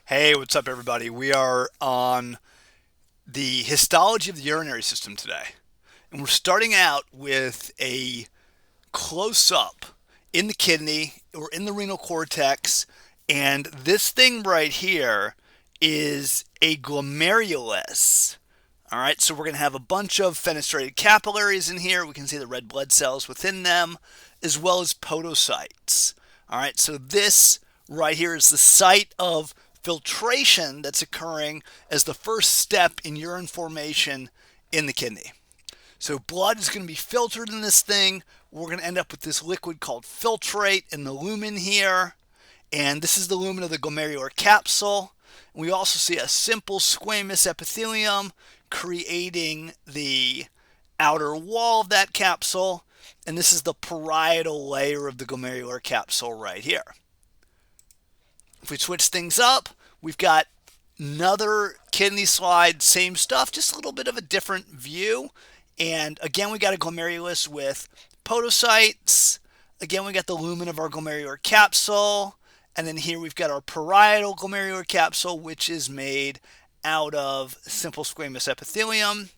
Hey, what's up, everybody? We are on the histology of the urinary system today. And we're starting out with a close up in the kidney or in the renal cortex. And this thing right here is a glomerulus. All right, so we're going to have a bunch of fenestrated capillaries in here. We can see the red blood cells within them, as well as podocytes. All right, so this right here is the site of filtration that's occurring as the first step in urine formation in the kidney. So blood is going to be filtered in this thing. We're going to end up with this liquid called filtrate in the lumen here. And this is the lumen of the glomerular capsule. We also see a simple squamous epithelium creating the outer wall of that capsule. And this is the parietal layer of the glomerular capsule right here. If we switch things up, we've got another kidney slide, same stuff, just a little bit of a different view. And again, we got a glomerulus with podocytes. Again, we got the lumen of our glomerular capsule. And then here we've got our parietal glomerular capsule, which is made out of simple squamous epithelium.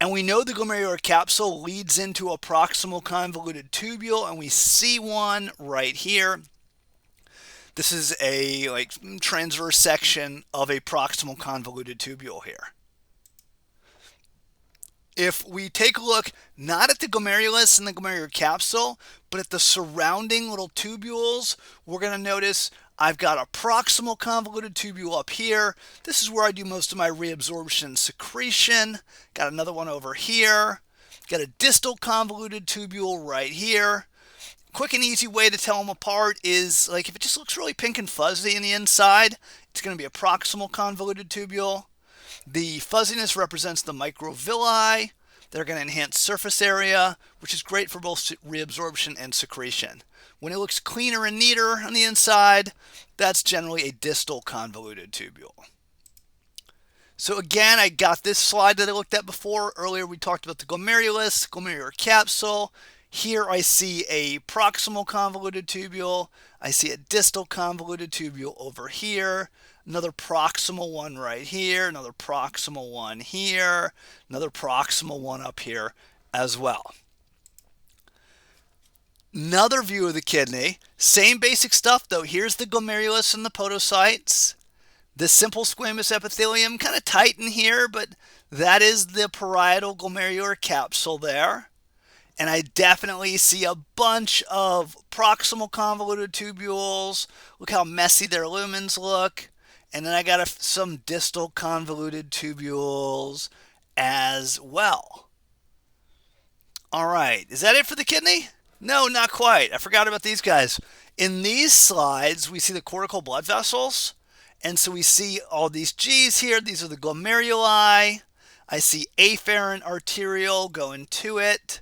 And we know the glomerular capsule leads into a proximal convoluted tubule, and we see one right here. This is a transverse section of a proximal convoluted tubule here. If we take a look not at the glomerulus and the glomerular capsule, but at the surrounding little tubules, we're going to notice I've got a proximal convoluted tubule up here. This is where I do most of my reabsorption and secretion. Got another one over here. Got a distal convoluted tubule right here. Quick and easy way to tell them apart is, like, if it just looks really pink and fuzzy in the inside, it's going to be a proximal convoluted tubule. The fuzziness represents the microvilli. They're going to enhance surface area, which is great for both reabsorption and secretion. When it looks cleaner and neater on the inside, that's generally a distal convoluted tubule. So again, I got this slide that I looked at before. Earlier we talked about the glomerulus, glomerular capsule. Here I see a proximal convoluted tubule. I see a distal convoluted tubule over here. Another proximal one right here. Another proximal one here. Another proximal one up here as well. Another view of the kidney. Same basic stuff though. Here's the glomerulus and the podocytes. This simple squamous epithelium, kind of tight in here, but that is the parietal glomerular capsule there. And I definitely see a bunch of proximal convoluted tubules. Look how messy their lumens look. And then I got some distal convoluted tubules as well. All right, is that it for the kidney? No, not quite. I forgot about these guys. In these slides, we see the cortical blood vessels. And so we see all these G's here. These are the glomeruli. I see afferent arteriole going to it.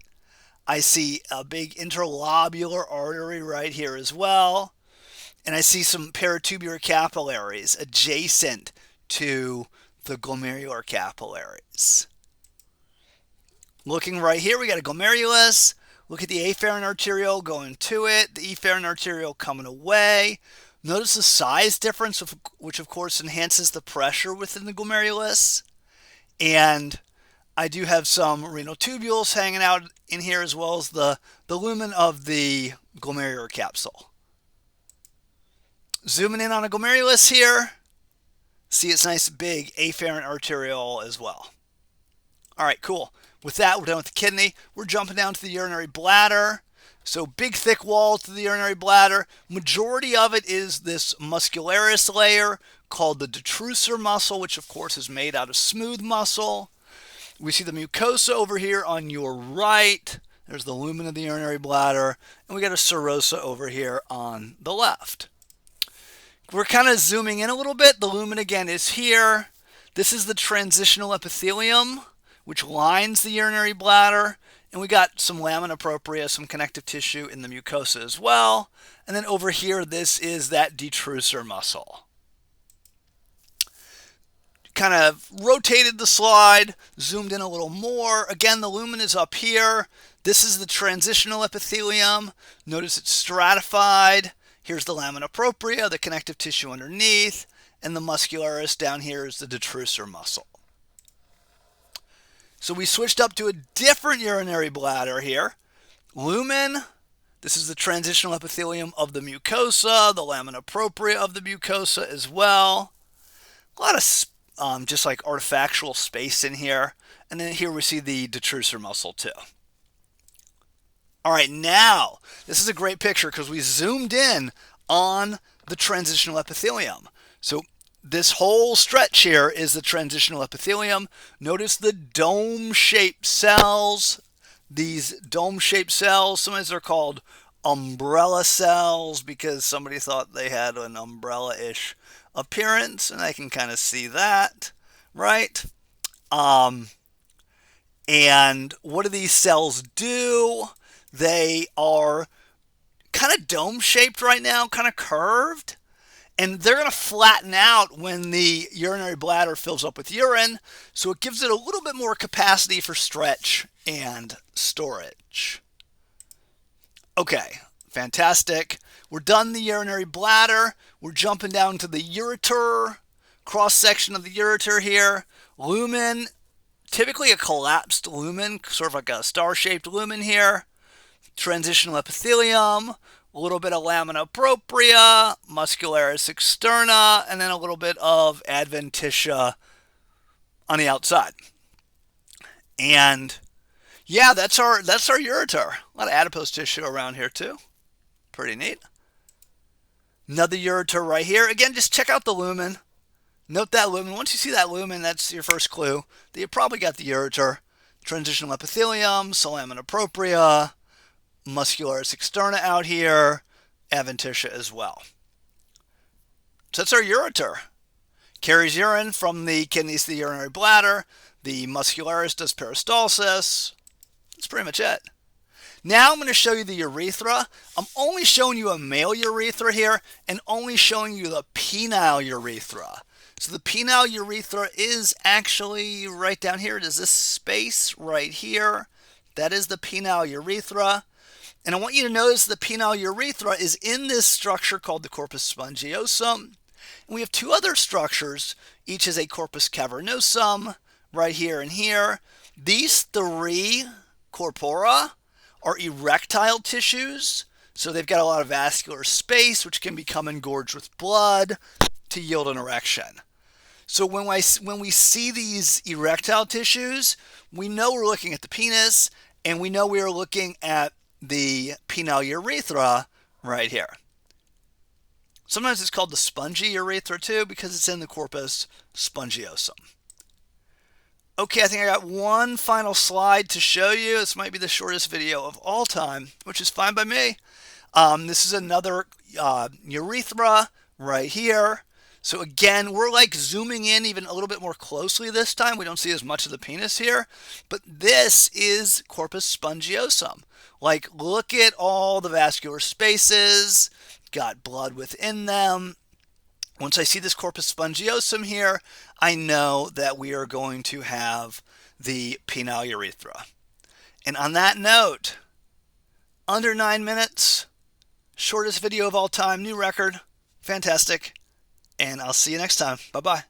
I see a big interlobular artery right here as well. And I see some peritubular capillaries adjacent to the glomerular capillaries. Looking right here, we got a glomerulus. Look at the afferent arteriole going to it, the efferent arteriole coming away. Notice the size difference, which of course enhances the pressure within the glomerulus. And I do have some renal tubules hanging out in here, as well as the lumen of the glomerular capsule. Zooming in on a glomerulus here, see it's nice big afferent arteriole as well. All right, cool. With that, we're done with the kidney. We're jumping down to the urinary bladder. So big thick wall to the urinary bladder. Majority of it is this muscularis layer called the detrusor muscle, which of course is made out of smooth muscle. We see the mucosa over here on your right. There's the lumen of the urinary bladder. And we got a serosa over here on the left. We're kind of zooming in a little bit. The lumen again is here. This is the transitional epithelium, which lines the urinary bladder. And we got some lamina propria, some connective tissue in the mucosa as well. And then over here, this is that detrusor muscle. Kind of rotated the slide, zoomed in a little more. Again, the lumen is up here. This is the transitional epithelium. Notice it's stratified. Here's the lamina propria, the connective tissue underneath, and the muscularis down here is the detrusor muscle. So we switched up to a different urinary bladder here. Lumen, this is the transitional epithelium of the mucosa, the lamina propria of the mucosa as well. A lot of just like artifactual space in here. And then here we see the detrusor muscle too. All right, now, this is a great picture because we zoomed in on the transitional epithelium. So this whole stretch here is the transitional epithelium. Notice the dome-shaped cells. These dome-shaped cells, sometimes they're called umbrella cells because somebody thought they had an umbrella-ish appearance, and I can kind of see that, right? And what do these cells do? They are kind of dome-shaped right now, kind of curved. And they're going to flatten out when the urinary bladder fills up with urine. So it gives it a little bit more capacity for stretch and storage. Okay, fantastic. We're done the urinary bladder. We're jumping down to the ureter, cross-section of the ureter here. Lumen, typically a collapsed lumen, sort of like a star-shaped lumen here. Transitional epithelium, a little bit of lamina propria, muscularis externa, and then a little bit of adventitia on the outside. And yeah, that's our ureter. A lot of adipose tissue around here too. Pretty neat. Another ureter right here. Again, just check out the lumen. Note that lumen. Once you see that lumen, that's your first clue that you probably got the ureter. Transitional epithelium, lamina propria, muscularis externa out here, adventitia as well. So that's our ureter. Carries urine from the kidneys to the urinary bladder. The muscularis does peristalsis. That's pretty much it. Now I'm going to show you the urethra. I'm only showing you a male urethra here and only showing you the penile urethra. So the penile urethra is actually right down here. It is this space right here. That is the penile urethra. And I want you to notice the penile urethra is in this structure called the corpus spongiosum. And we have two other structures. Each is a corpus cavernosum right here and here. These three corpora are erectile tissues. So they've got a lot of vascular space, which can become engorged with blood to yield an erection. So when we see these erectile tissues, we know we're looking at the penis, and we know we are looking at the penile urethra right here. Sometimes it's called the spongy urethra too because it's in the corpus spongiosum. Okay, I think I got one final slide to show you. This might be the shortest video of all time, which is fine by me. This is another urethra right here. So again, we're like zooming in even a little bit more closely this time. We don't see as much of the penis here, but this is corpus spongiosum. Like, look at all the vascular spaces, got blood within them. Once I see this corpus spongiosum here, I know that we are going to have the penile urethra. And on that note, under 9 minutes, shortest video of all time, new record, fantastic. And I'll see you next time. Bye-bye.